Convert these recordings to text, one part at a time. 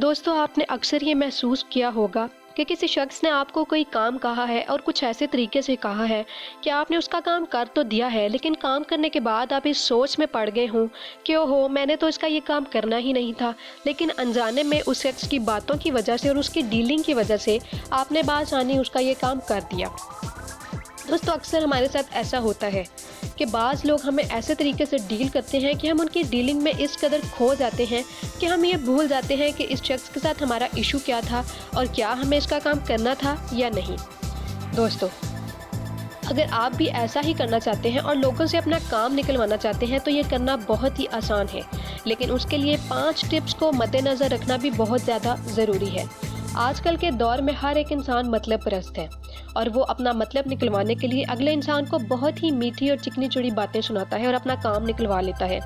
दोस्तों, आपने अक्सर ये महसूस किया होगा कि किसी शख्स ने आपको कोई काम कहा है और कुछ ऐसे तरीके से कहा है कि आपने उसका काम कर तो दिया है, लेकिन काम करने के बाद आप इस सोच में पड़ गए हों कि ओहो, मैंने तो इसका ये काम करना ही नहीं था, लेकिन अनजाने में उस शख्स की बातों की वजह से और उसकी डीलिंग की वजह से आपने बासानी उसका ये काम कर दिया। दोस्तों, अक्सर हमारे साथ ऐसा होता है कि बाज़ लोग हमें ऐसे तरीके से डील करते हैं कि हम उनकी डीलिंग में इस कदर खो जाते हैं कि हम ये भूल जाते हैं कि इस शख्स के साथ हमारा इशू क्या था और क्या हमें इसका काम करना था या नहीं। दोस्तों, अगर आप भी ऐसा ही करना चाहते हैं और लोगों से अपना काम निकलवाना चाहते हैं तो ये करना बहुत ही आसान है, लेकिन उसके लिए 5 टिप्स को मद्देनज़र रखना भी बहुत ज़्यादा ज़रूरी है। आजकल के दौर में हर एक इंसान मतलब परस्त है और वो अपना मतलब निकलवाने के लिए अगले इंसान को बहुत ही मीठी और चिकनी चुड़ी बातें सुनाता है और अपना काम निकलवा लेता है।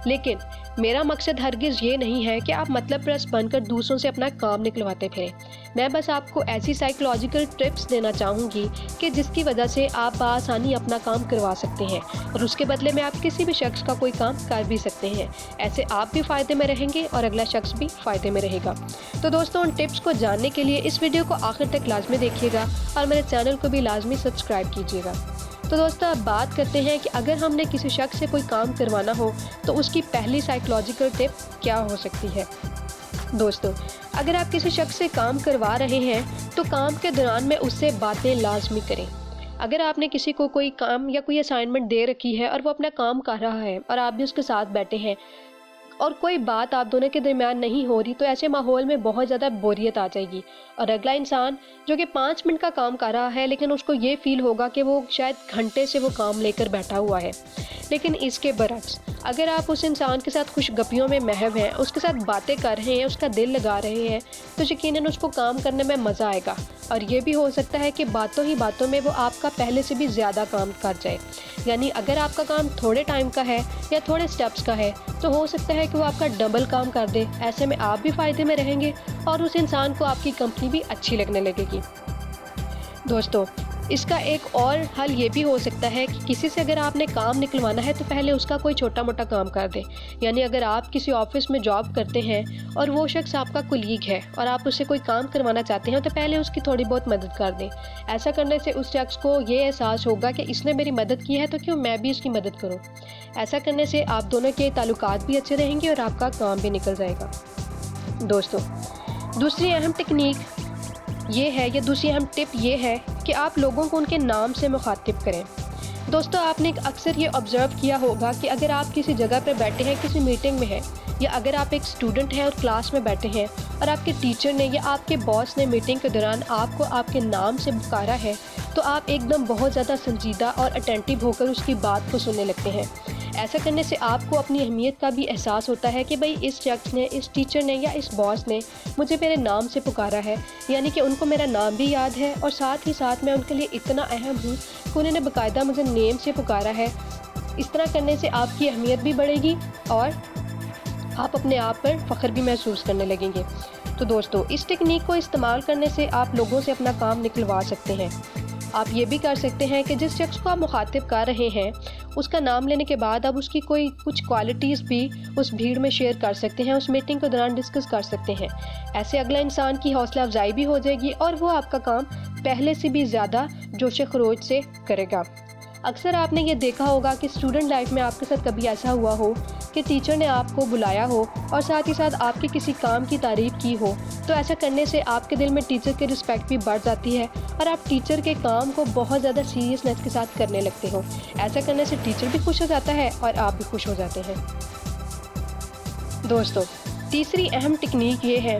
लेकिन मेरा मकसद हरगिज़ ये नहीं है कि आप मतलब परस्त बनकर दूसरों से अपना काम निकलवाते फिरें। मैं बस आपको ऐसी साइकोलॉजिकल टिप्स देना चाहूँगी कि जिसकी वजह से आप बआसानी अपना काम करवा सकते हैं और उसके बदले में आप किसी भी शख्स का कोई काम कर भी सकते हैं। ऐसे आप भी फ़ायदे में रहेंगे और अगला शख्स भी फ़ायदे में रहेगा। तो दोस्तों, उन टिप्स को जानने के लिए इस वीडियो को आखिर तक लाजमी देखिएगा और मेरे चैनल को भी लाजमी सब्सक्राइब कीजिएगा। तो दोस्तों, अब बात करते हैं कि अगर हमने किसी शख्स से कोई काम करवाना हो तो उसकी पहली साइकोलॉजिकल टिप क्या हो सकती है। दोस्तों, अगर आप किसी शख्स से काम करवा रहे हैं तो काम के दौरान में उससे बातें लाजमी करें। अगर आपने किसी को कोई काम या कोई असाइनमेंट दे रखी है और वो अपना काम कर रहा है और आप भी उसके साथ बैठे हैं और कोई बात आप दोनों के दरमियान नहीं हो रही, तो ऐसे माहौल में बहुत ज़्यादा बोरियत आ जाएगी और अगला इंसान जो कि 5 मिनट का काम कर रहा है, लेकिन उसको ये फील होगा कि वो शायद घंटे से वो काम लेकर बैठा हुआ है। लेकिन इसके बरक्स अगर आप उस इंसान के साथ खुशगपियों में महव हैं, उसके साथ बातें कर रहे हैं, उसका दिल लगा रहे हैं, तो यकीनन उसको काम करने में मज़ा आएगा और ये भी हो सकता है कि बातों ही बातों में वो आपका पहले से भी ज़्यादा काम कर जाए। यानी अगर आपका काम थोड़े टाइम का है या थोड़े स्टेप्स का है तो हो सकता है कि वो आपका डबल काम कर दे। ऐसे में आप भी फ़ायदे में रहेंगे और उस इंसान को आपकी कंपनी भी अच्छी लगने लगेगी। दोस्तों, इसका एक और हल ये भी हो सकता है कि किसी से अगर आपने काम निकलवाना है तो पहले उसका कोई छोटा मोटा काम कर दें। यानी अगर आप किसी ऑफिस में जॉब करते हैं और वो शख्स आपका कुलीग है और आप उससे कोई काम करवाना चाहते हैं तो पहले उसकी थोड़ी बहुत मदद कर दें। ऐसा करने से उस शख्स को ये एहसास होगा कि इसने मेरी मदद की है तो क्यों मैं भी उसकी मदद करूँ। ऐसा करने से आप दोनों के ताल्लुकात भी अच्छे रहेंगे और आपका काम भी निकल जाएगा। दोस्तों, दूसरी अहम टिप ये है कि आप लोगों को उनके नाम से मुखातिब करें। दोस्तों, आपने अक्सर ये ऑब्ज़र्व किया होगा कि अगर आप किसी जगह पर बैठे हैं, किसी मीटिंग में हैं, या अगर आप एक स्टूडेंट हैं और क्लास में बैठे हैं और आपके टीचर ने या आपके बॉस ने मीटिंग के दौरान आपको आपके नाम से पुकारा है तो आप एकदम बहुत ज़्यादा संजीदा और अटेंटिव होकर उसकी बात को सुनने लगते हैं। ऐसा करने से आपको अपनी अहमियत का भी एहसास होता है कि भाई इस शख्स ने, इस टीचर ने या इस बॉस ने मुझे मेरे नाम से पुकारा है, यानी कि उनको मेरा नाम भी याद है और साथ ही साथ मैं उनके लिए इतना अहम हूँ कि उन्होंंने बाकायदा मुझे नेम से पुकारा है। इस तरह करने से आपकी अहमियत भी बढ़ेगी और आप अपने आप पर फ़ख्र भी महसूस करने लगेंगे। तो दोस्तों, इस टेक्निक को इस्तेमाल करने से आप लोगों से अपना काम निकलवा सकते हैं। आप ये भी कर सकते हैं कि जिस शख्स को आप मुखातिब कर रहे हैं उसका नाम लेने के बाद आप उसकी कुछ क्वालिटीज़ भी उस भीड़ में शेयर कर सकते हैं, उस मीटिंग के दौरान डिस्कस कर सकते हैं। ऐसे अगला इंसान की हौसला अफजाई भी हो जाएगी और वो आपका काम पहले से भी ज़्यादा जोश खरोश से करेगा। अक्सर आपने ये देखा होगा कि स्टूडेंट लाइफ में आपके साथ कभी ऐसा हुआ हो कि टीचर ने आपको बुलाया हो और साथ ही साथ आपके किसी काम की तारीफ़ की हो, तो ऐसा करने से आपके दिल में टीचर की रिस्पेक्ट भी बढ़ जाती है और आप टीचर के काम को बहुत ज़्यादा सीरियसनेस के साथ करने लगते हो। ऐसा करने से टीचर भी खुश हो जाता है और आप भी खुश हो जाते हैं। दोस्तों, तीसरी अहम टेक्निक ये है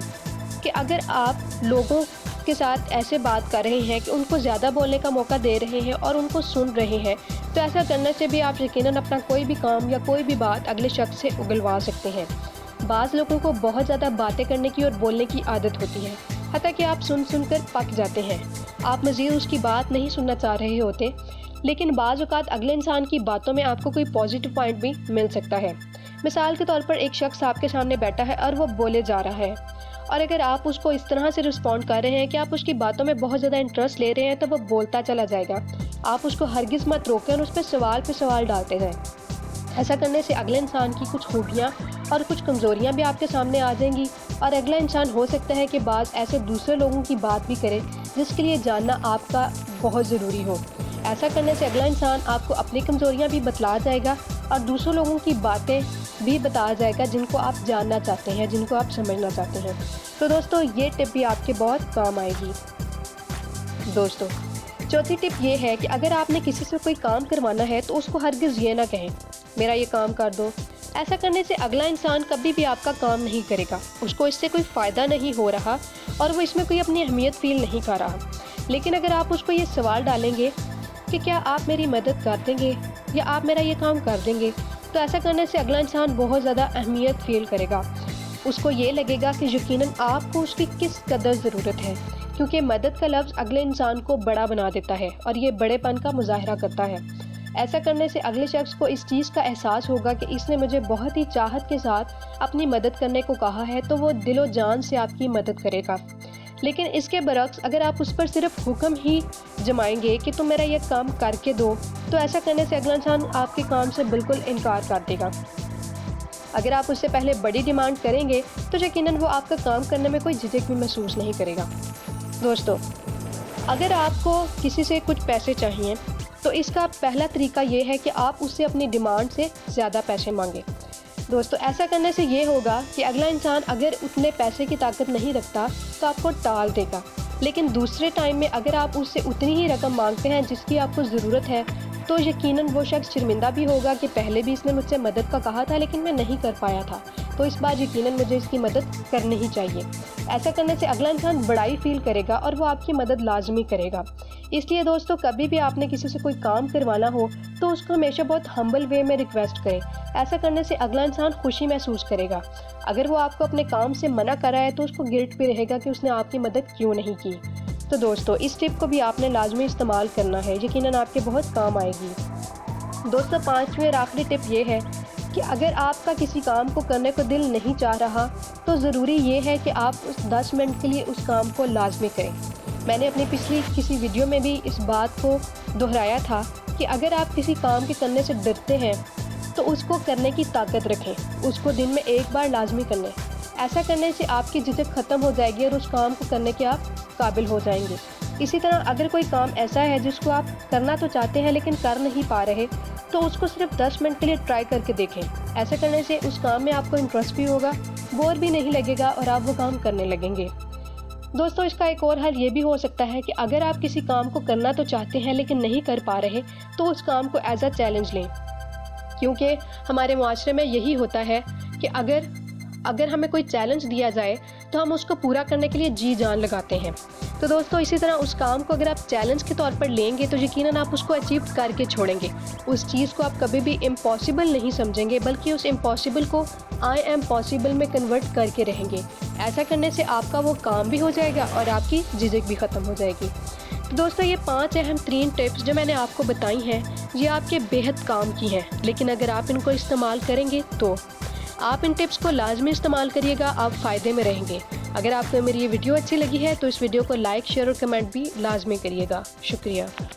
कि अगर आप लोगों के साथ ऐसे बात कर रहे हैं कि उनको ज़्यादा बोलने का मौका दे रहे हैं और उनको सुन रहे हैं, तो ऐसा करने से भी आप यकीनन अपना कोई भी काम या कोई भी बात अगले शख्स से उगलवा सकते हैं। बाज़ लोगों को बहुत ज़्यादा बातें करने की और बोलने की आदत होती है, हत्ता कि आप सुन कर पक जाते हैं। आप मज़ीद उसकी बात नहीं सुनना चाह रहे होते, लेकिन बाज़ औक़ात अगले इंसान की बातों में आपको कोई पॉजिटिव पॉइंट भी मिल सकता है। मिसाल के तौर पर एक शख्स आपके सामने बैठा है और वो बोले जा रहा है और अगर आप उसको इस तरह से रिस्पॉन्ड कर रहे हैं कि आप उसकी बातों में बहुत ज़्यादा इंटरेस्ट ले रहे हैं तो वो बोलता चला जाएगा। आप उसको हरगिज़ मत रोकें और उस पर सवाल डालते जाएं। ऐसा करने से अगले इंसान की कुछ खूबियाँ और कुछ कमज़ोरियाँ भी आपके सामने आ जाएंगी اور اگلا انسان ہو سکتا ہے کہ بعض ایسے دوسرے لوگوں کی بات بھی کرے جس کے لیے جاننا آپ کا بہت ضروری ہو۔ ایسا کرنے سے اگلا انسان آپ کو اپنی کمزوریاں بھی بتلا جائے گا اور دوسرے لوگوں کی باتیں بھی بتا جائے گا جن کو آپ جاننا چاہتے ہیں، جن کو آپ سمجھنا چاہتے ہیں۔ تو دوستو یہ ٹپ بھی آپ کے بہت کام آئے گی۔ دوستو چوتھی ٹپ یہ ہے کہ اگر آپ نے کسی سے کوئی کام کروانا ہے تو اس کو ہرگز یہ نہ کہیں میرا یہ کام کر دو۔ ایسا کرنے سے اگلا انسان کبھی بھی آپ کا کام نہیں کرے گا، اس کو اس سے کوئی فائدہ نہیں ہو رہا اور وہ اس میں کوئی اپنی اہمیت فیل نہیں کر رہا۔ لیکن اگر آپ اس کو یہ سوال ڈالیں گے کہ کیا آپ میری مدد کر دیں گے یا آپ میرا یہ کام کر دیں گے، تو ایسا کرنے سے اگلا انسان بہت زیادہ اہمیت فیل کرے گا۔ اس کو یہ لگے گا کہ یقیناً آپ کو اس کی کس قدر ضرورت ہے، کیونکہ مدد کا لفظ اگلے انسان کو بڑا بنا دیتا ہے اور یہ بڑے پن کا مظاہرہ کرتا ہے۔ ایسا کرنے سے اگلے شخص کو اس چیز کا احساس ہوگا کہ اس نے مجھے بہت ہی چاہت کے ساتھ اپنی مدد کرنے کو کہا ہے، تو وہ دل و جان سے آپ کی مدد کرے گا۔ لیکن اس کے برعکس اگر آپ اس پر صرف حکم ہی جمائیں گے کہ تم میرا یہ کام کر کے دو، تو ایسا کرنے سے اگلا انسان آپ کے کام سے بالکل انکار کر دے گا۔ اگر آپ اس سے پہلے بڑی ڈیمانڈ کریں گے تو یقیناً وہ آپ کا کام کرنے میں کوئی جھجک بھی محسوس نہیں کرے گا۔ دوستو اگر آپ کو کسی سے کچھ پیسے چاہیے تو اس کا پہلا طریقہ یہ ہے کہ آپ اس سے اپنی ڈیمانڈ سے زیادہ پیسے مانگیں۔ دوستو ایسا کرنے سے یہ ہوگا کہ اگلا انسان اگر اتنے پیسے کی طاقت نہیں رکھتا تو آپ کو ٹال دے گا، لیکن دوسرے ٹائم میں اگر آپ اس سے اتنی ہی رقم مانگتے ہیں جس کی آپ کو ضرورت ہے تو یقیناً وہ شخص شرمندہ بھی ہوگا کہ پہلے بھی اس نے مجھ سے مدد کا کہا تھا لیکن میں نہیں کر پایا تھا، تو اس بار یقیناً مجھے اس کی مدد کرنی ہی چاہیے۔ ایسا کرنے سے اگلا انسان بڑائی فیل کرے گا اور وہ آپ کی مدد لازمی کرے گا۔ اس لیے دوستو کبھی بھی آپ نے کسی سے کوئی کام کروانا ہو تو اس کو ہمیشہ بہت ہمبل وے میں ریکویسٹ کریں۔ ایسا کرنے سے اگلا انسان خوشی محسوس کرے گا۔ اگر وہ آپ کو اپنے کام سے منع کر رہا ہے تو اس کو گلٹ بھی رہے گا کہ اس نے آپ کی مدد کیوں نہیں کی۔ تو دوستو اس ٹپ کو بھی آپ نے لازمی استعمال کرنا ہے، یقیناً آپ کے بہت کام آئے گی۔ دوستو پانچویں اور آخری ٹپ یہ ہے کہ اگر آپ کا کسی کام کو کرنے کو دل نہیں چاہ رہا تو ضروری یہ ہے کہ آپ اس 10 منٹ کے لیے اس کام کو لازمی کریں۔ میں نے اپنی پچھلی کسی ویڈیو میں بھی اس بات کو دہرایا تھا کہ اگر آپ کسی کام کے کرنے سے ڈرتے ہیں تو اس کو کرنے کی طاقت رکھیں، اس کو دن میں ایک بار لازمی کر لیں۔ ایسا کرنے سے آپ کی جھجک ختم ہو جائے گی اور اس کام کو کرنے کے آپ قابل ہو جائیں گے۔ اسی طرح اگر کوئی کام ایسا ہے جس کو آپ کرنا تو چاہتے ہیں لیکن کر نہیں پا رہے تو اس کو صرف 10 منٹ کے لیے ٹرائی کر کے دیکھیں۔ ایسا کرنے سے اس کام میں آپ کو انٹرسٹ بھی ہوگا، بور بھی نہیں لگے گا اور آپ وہ کام کرنے لگیں گے۔ دوستو اس کا ایک اور حل یہ بھی ہو سکتا ہے کہ اگر آپ کسی کام کو کرنا تو چاہتے ہیں لیکن نہیں کر پا رہے تو اس کام کو ایز اے چیلنج لیں، کیونکہ ہمارے معاشرے میں یہی ہوتا ہے کہ اگر ہمیں کوئی چیلنج دیا جائے تو ہم اس کو پورا کرنے کے لیے جی جان لگاتے ہیں۔ تو دوستو اسی طرح اس کام کو اگر آپ چیلنج کے طور پر لیں گے تو یقیناً آپ اس کو اچیو کر کے چھوڑیں گے۔ اس چیز کو آپ کبھی بھی امپاسبل نہیں سمجھیں گے بلکہ اس امپاسبل کو آئی ایم پاسبل میں کنورٹ کر کے رہیں گے۔ ایسا کرنے سے آپ کا وہ کام بھی ہو جائے گا اور آپ کی جھجک بھی ختم ہو جائے گی۔ تو دوستو یہ 5 اہم ترین ٹپس جو میں نے آپ کو بتائی ہیں یہ آپ کے بےحد کام کی ہیں، لیکن اگر آپ ان کو استعمال کریں گے تو آپ ان ٹپس کو لازمی استعمال کریے گا، آپ فائدے میں رہیں گے۔ اگر آپ کو میری یہ ویڈیو اچھی لگی ہے تو اس ویڈیو کو لائک، شیئر اور کمنٹ بھی لازمی کریے گا۔ شکریہ۔